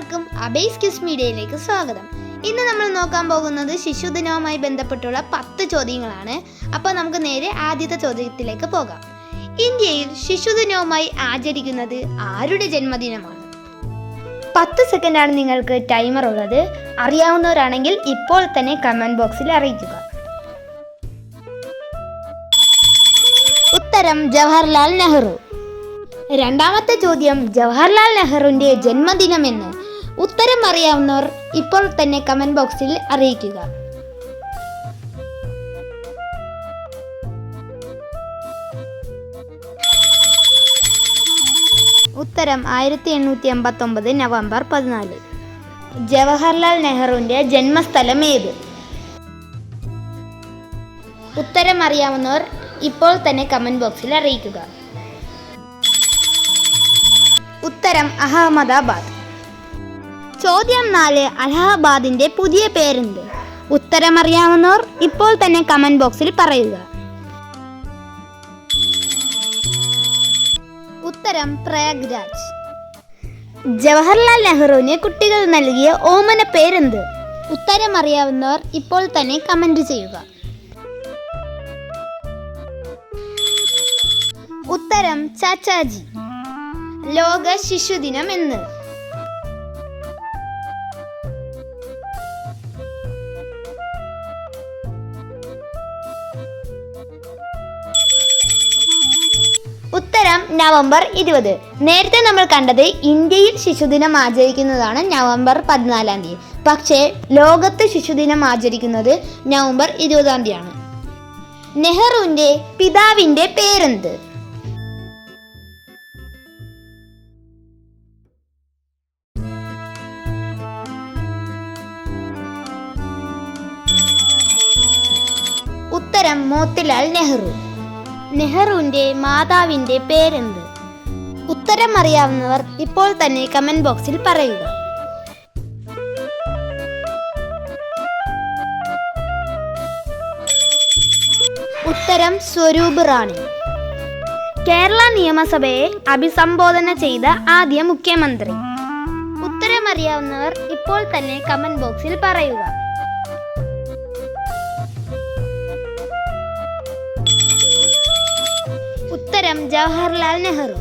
എല്ലാവർക്കും അബേസ് കിസ് മീഡിയയിലേക്ക് സ്വാഗതം. ഇന്ന് നമ്മൾ നോക്കാൻ പോകുന്നത് ശിശുദിനവുമായി ബന്ധപ്പെട്ടുള്ള 10 ചോദ്യങ്ങളാണ്. അപ്പോൾ നമുക്ക് നേരെ ആദ്യത്തെ ചോദ്യത്തിലേക്ക് പോകാം. ഇന്ത്യയിൽ ശിശുദിനവുമായി ആചരിക്കുന്നത് ആരുടെ ജന്മദിനമാണ്? 10 സെക്കൻഡാണ് നിങ്ങൾക്ക് ടൈമർ ഉള്ളത്. അറിയാവുന്നവരാണെങ്കിൽ ഇപ്പോൾ തന്നെ കമന്റ് ബോക്സിൽ അറിയിക്കുക. ഉത്തരം ജവഹർലാൽ നെഹ്റു. രണ്ടാമത്തെ ചോദ്യം, ജവഹർലാൽ നെഹ്റുവിൻ്റെ ജന്മദിനമെന്ന് ഉത്തരം അറിയാവുന്നവർ ഇപ്പോൾ തന്നെ കമന്റ് ബോക്സിൽ അറിയിക്കുക. ഉത്തരം 1889 നവംബർ 14. ജവഹർലാൽ നെഹ്റുവിൻ്റെ ജന്മസ്ഥലം ഏത്? ഉത്തരം അറിയാവുന്നവർ ഇപ്പോൾ തന്നെ കമന്റ് ബോക്സിൽ അറിയിക്കുക. ഉത്തരം അഹമ്മദാബാദ്. ചോദ്യം 4, അലഹബാദിന്റെ പുതിയ പേരെന്ത്? ഉത്തരം അറിയാവുന്നവർ ഇപ്പോൾ തന്നെ കമന്റ് ബോക്സിൽ പറയുക. ഉത്തരം പ്രയാഗ്രാജ്. ജവഹർലാൽ നെഹ്റുവിന് കുട്ടികൾ നൽകിയ ഓമന പേരെന്ത്? ഉത്തരം അറിയാവുന്നവർ ഇപ്പോൾ തന്നെ കമന്റ് ചെയ്യുക. ഉത്തരം ചാച്ചാജി. ലോക ശിശുദിനം എന്ന്? ഉത്തരം നവംബർ 20. നേരത്തെ നമ്മൾ കണ്ടത് ഇന്ത്യയിൽ ശിശുദിനം ആചരിക്കുന്നതാണ് നവംബർ 14. പക്ഷേ ലോകത്ത് ശിശുദിനം ആചരിക്കുന്നത് നവംബർ 20 ആണ്. നെഹ്റുവിന്റെ പിതാവിന്റെ പേരെന്ത്? ഉത്തരം മോത്തിലാൽ നെഹ്റു. നെഹ്റുവിന്റെ മാതാവിന്റെ പേരെന്ത്? ഉത്തരം അറിയാവുന്നവർ ഇപ്പോൾ തന്നെ കമന്റ് ബോക്സിൽ പറയുക. ഉത്തരം സ്വരൂപ് റാണി. കേരള നിയമസഭയെ അഭിസംബോധന ചെയ്ത ആദ്യ മുഖ്യമന്ത്രി? ഉത്തരം അറിയാവുന്നവർ ഇപ്പോൾ തന്നെ കമന്റ് ബോക്സിൽ പറയുക. ഉത്തരം ജവഹർലാൽ നെഹ്റു.